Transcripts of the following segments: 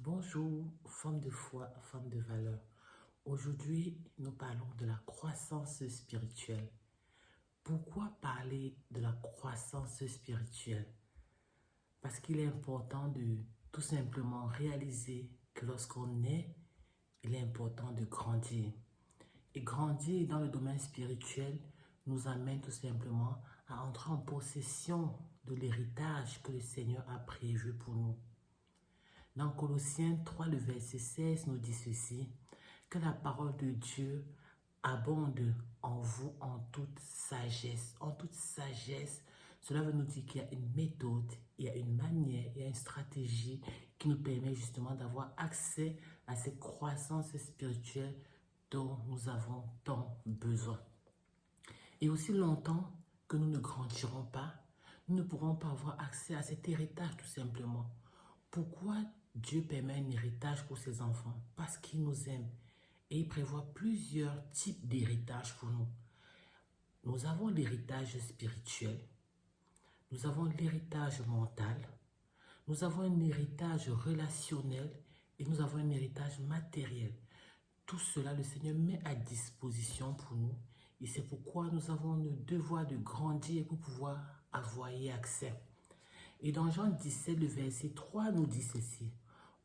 Bonjour, femme de foi, femme de valeur. Aujourd'hui, nous parlons de la croissance spirituelle. Pourquoi parler de la croissance spirituelle? Parce qu'il est important de tout simplement réaliser que lorsqu'on est, il est important de grandir. Et grandir dans le domaine spirituel nous amène tout simplement à entrer en possession de l'héritage que le Seigneur a prévu pour nous. Dans Colossiens 3, le verset 16 nous dit ceci, que la parole de Dieu abonde en vous en toute sagesse. En toute sagesse, cela veut nous dire qu'il y a une méthode, il y a une manière, il y a une stratégie qui nous permet justement d'avoir accès à cette croissance spirituelle dont nous avons tant besoin. Et aussi longtemps que nous ne grandirons pas, nous ne pourrons pas avoir accès à cet héritage tout simplement. Pourquoi Dieu permet un héritage pour ses enfants? Parce qu'il nous aime et il prévoit plusieurs types d'héritage pour nous. Nous avons l'héritage spirituel, nous avons l'héritage mental, nous avons un héritage relationnel et nous avons un héritage matériel. Tout cela, le Seigneur met à disposition pour nous et c'est pourquoi nous avons le devoir de grandir pour pouvoir avoir y accès. Et dans Jean 17, le verset 3 nous dit ceci.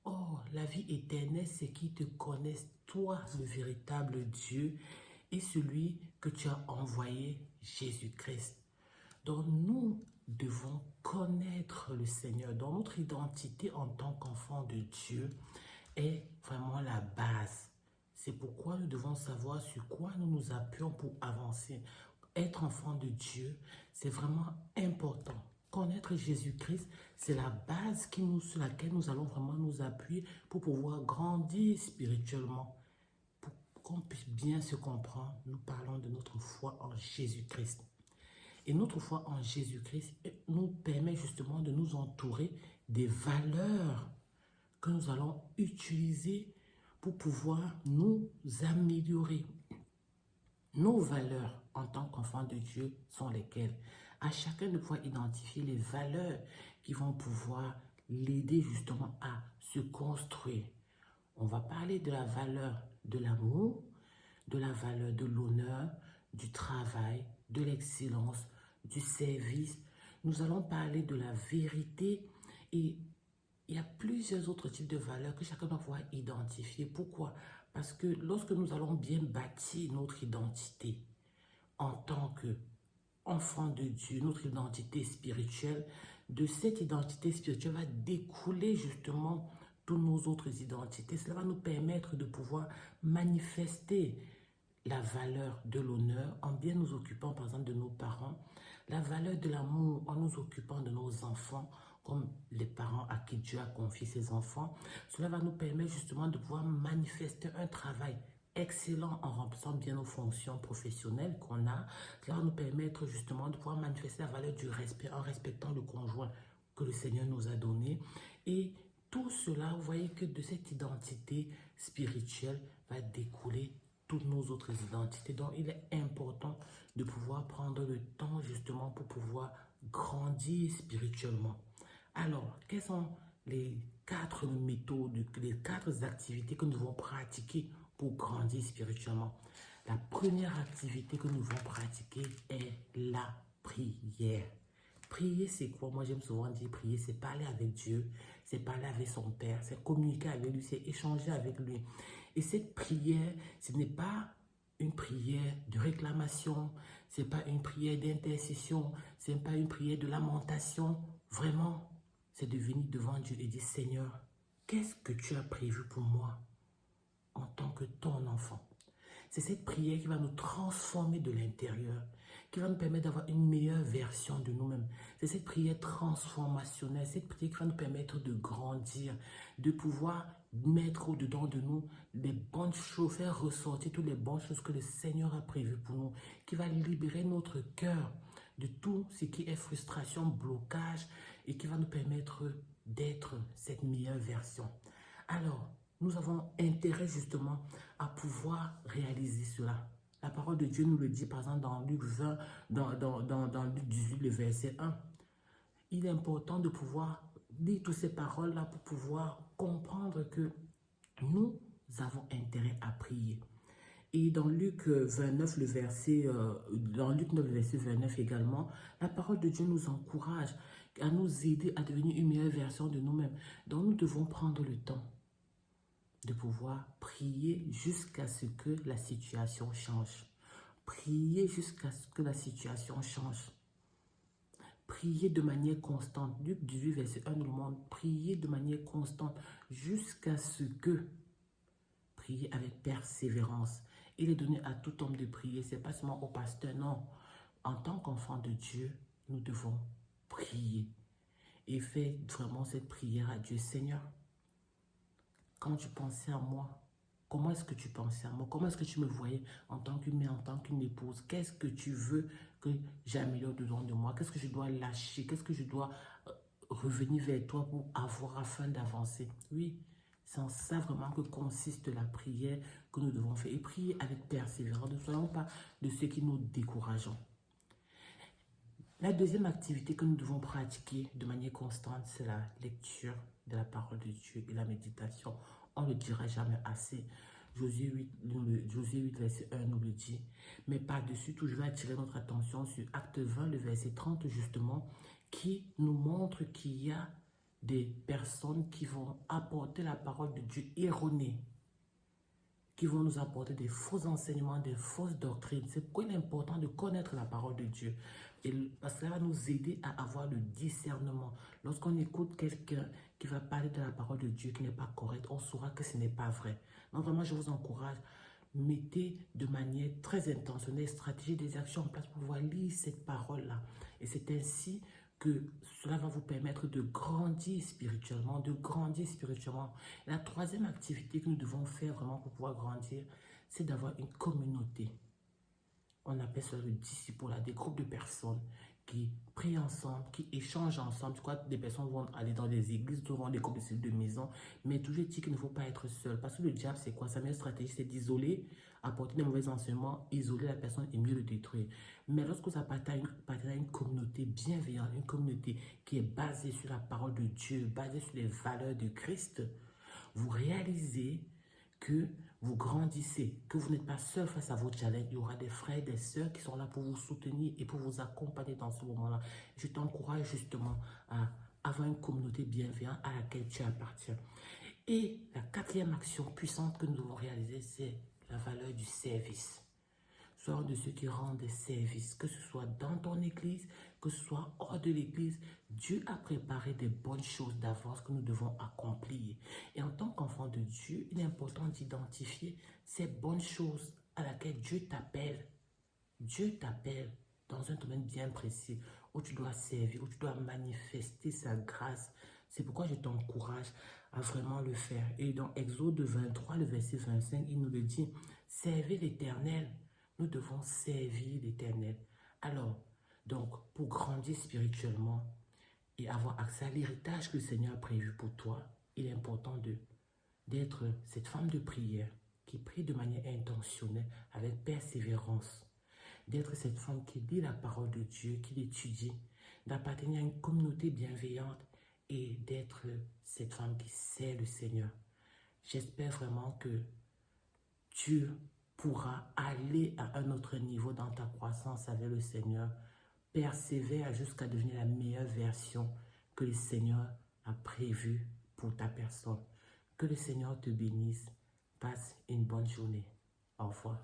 Oh, la vie éternelle, c'est qu'ils te connaissent, toi, le véritable Dieu, et celui que tu as envoyé, Jésus-Christ. Donc, nous devons connaître le Seigneur. Donc, notre identité en tant qu'enfant de Dieu est vraiment la base. C'est pourquoi nous devons savoir sur quoi nous nous appuyons pour avancer. Être enfant de Dieu, c'est vraiment important. Connaître Jésus-Christ, c'est la base sur laquelle nous allons vraiment nous appuyer pour pouvoir grandir spirituellement. Pour qu'on puisse bien se comprendre, nous parlons de notre foi en Jésus-Christ. Et notre foi en Jésus-Christ nous permet justement de nous entourer des valeurs que nous allons utiliser pour pouvoir nous améliorer. Nos valeurs en tant qu'enfants de Dieu sont lesquelles? À chacun de pouvoir identifier les valeurs qui vont pouvoir l'aider justement à se construire. On va parler de la valeur de l'amour, de la valeur de l'honneur, du travail, de l'excellence, du service. Nous allons parler de la vérité et il y a plusieurs autres types de valeurs que chacun doit pouvoir identifier. Pourquoi? Parce que lorsque nous allons bien bâtir notre identité en tant qu'enfant de Dieu, notre identité spirituelle, de cette identité spirituelle va découler justement toutes nos autres identités. Cela va nous permettre de pouvoir manifester la valeur de l'honneur en bien nous occupant par exemple de nos parents, la valeur de l'amour en nous occupant de nos enfants, comme les parents à qui Dieu a confié ses enfants. Cela va nous permettre justement de pouvoir manifester un travail excellent en remplissant bien nos fonctions professionnelles qu'on a. Cela va nous permettre justement de pouvoir manifester la valeur du respect en respectant le conjoint que le Seigneur nous a donné. Et tout cela, vous voyez que de cette identité spirituelle va découler toutes nos autres identités. Donc, il est important de pouvoir prendre le temps justement pour pouvoir grandir spirituellement. Alors, quelles sont les 4 méthodes, les 4 activités que nous devons pratiquer pour grandir spirituellement? La première activité que nous devons pratiquer est la prière. Prier, c'est quoi? Moi, j'aime souvent dire prier, c'est parler avec Dieu, c'est parler avec son Père, c'est communiquer avec lui, c'est échanger avec lui. Et cette prière, ce n'est pas une prière de réclamation, ce n'est pas une prière d'intercession, ce n'est pas une prière de lamentation. Vraiment, c'est de venir devant Dieu et dire, Seigneur, qu'est-ce que tu as prévu pour moi en tant que ton enfant? C'est cette prière qui va nous transformer de l'intérieur, qui va nous permettre d'avoir une meilleure version de nous-mêmes. C'est cette prière transformationnelle, cette prière qui va nous permettre de grandir, de pouvoir mettre au-dedans de nous les bonnes choses, faire ressortir toutes les bonnes choses que le Seigneur a prévues pour nous, qui va libérer notre cœur de tout ce qui est frustration, blocage, et qui va nous permettre d'être cette meilleure version. Alors, nous avons intérêt justement à pouvoir réaliser cela. La parole de Dieu nous le dit par exemple dans Luc 20, dans Luc 18, le verset 1. Il est important de pouvoir lire toutes ces paroles-là pour pouvoir comprendre que nous avons intérêt à prier. Et dans Luc 29, dans Luc 9, le verset 29 également, la parole de Dieu nous encourage à nous aider à devenir une meilleure version de nous-mêmes. Donc nous devons prendre le temps de pouvoir prier jusqu'à ce que la situation change. Prier jusqu'à ce que la situation change. Prier de manière constante. Luc 18, verset 1 nous demande, prier de manière constante jusqu'à ce que, prier avec persévérance. Il est donné à tout homme de prier, ce n'est pas seulement au pasteur, non. En tant qu'enfant de Dieu, nous devons prier et faire vraiment cette prière à Dieu. Seigneur, quand tu pensais à moi, comment est-ce que tu pensais à moi? Comment est-ce que tu me voyais en tant qu'une mère, en tant qu'une épouse? Qu'est-ce que tu veux que j'améliore dedans de moi? Qu'est-ce que je dois lâcher? Qu'est-ce que je dois revenir vers toi pour avoir afin d'avancer? Oui, c'est en ça vraiment que consiste la prière que nous devons faire. Et prier avec persévérance. Ne soyons pas de ceux qui nous décourageons. La deuxième activité que nous devons pratiquer de manière constante, c'est la lecture de la parole de Dieu et la méditation. On ne le dira jamais assez. Josué 8, verset 1 nous le dit. Mais par-dessus tout, je vais attirer notre attention sur Acte 20, le verset 30 justement, qui nous montre qu'il y a des personnes qui vont apporter la parole de Dieu erronée, qui vont nous apporter des faux enseignements, des fausses doctrines. C'est pourquoi il est important de connaître la parole de Dieu. Parce que ça va nous aider à avoir le discernement. Lorsqu'on écoute quelqu'un qui va parler de la parole de Dieu qui n'est pas correcte, on saura que ce n'est pas vrai. Donc vraiment, je vous encourage, mettez de manière très intentionnelle, stratégie des actions en place pour pouvoir lire cette parole-là. Et c'est ainsi que cela va vous permettre de grandir spirituellement, La troisième activité que nous devons faire vraiment pour pouvoir grandir, c'est d'avoir une communauté. On appelle ça le disciple, des groupes de personnes qui prient ensemble, qui échangent ensemble. Je crois que des personnes vont aller dans des églises, souvent des groupes de maison, mais toujours dit qu'il ne faut pas être seul. Parce que le diable, c'est quoi? Sa meilleure stratégie, c'est d'isoler, apporter des mauvais enseignements, isoler la personne et mieux le détruire. Mais lorsque vous appartenez à une communauté bienveillante, une communauté qui est basée sur la parole de Dieu, basée sur les valeurs de Christ, vous réalisez que vous grandissez, que vous n'êtes pas seul face à vos challenges. Il y aura des frères et des sœurs qui sont là pour vous soutenir et pour vous accompagner dans ce moment-là. Je t'encourage justement à avoir une communauté bienveillante à laquelle tu appartiens. Et la quatrième action puissante que nous devons réaliser, c'est la valeur du service. Sois de ceux qui rendent des services, que ce soit dans ton église, que ce soit hors de l'église. Dieu a préparé des bonnes choses d'avance que nous devons accomplir. Et en tant qu'enfant de Dieu, il est important d'identifier ces bonnes choses à laquelle Dieu t'appelle. Dieu t'appelle dans un domaine bien précis où tu dois servir, où tu dois manifester sa grâce. C'est pourquoi je t'encourage à vraiment le faire. Et dans Exode 23, le verset 25, il nous le dit, servez l'Éternel. Nous devons servir l'Éternel. Alors, donc, pour grandir spirituellement et avoir accès à l'héritage que le Seigneur a prévu pour toi, il est important d'être cette femme de prière qui prie de manière intentionnelle, avec persévérance. D'être cette femme qui lit la parole de Dieu, qui l'étudie, d'appartenir à une communauté bienveillante et d'être cette femme qui sert le Seigneur. J'espère vraiment que tu pourras aller à un autre niveau dans ta croissance avec le Seigneur. Persévère jusqu'à devenir la meilleure version que le Seigneur a prévue pour ta personne. Que le Seigneur te bénisse. Passe une bonne journée. Au revoir.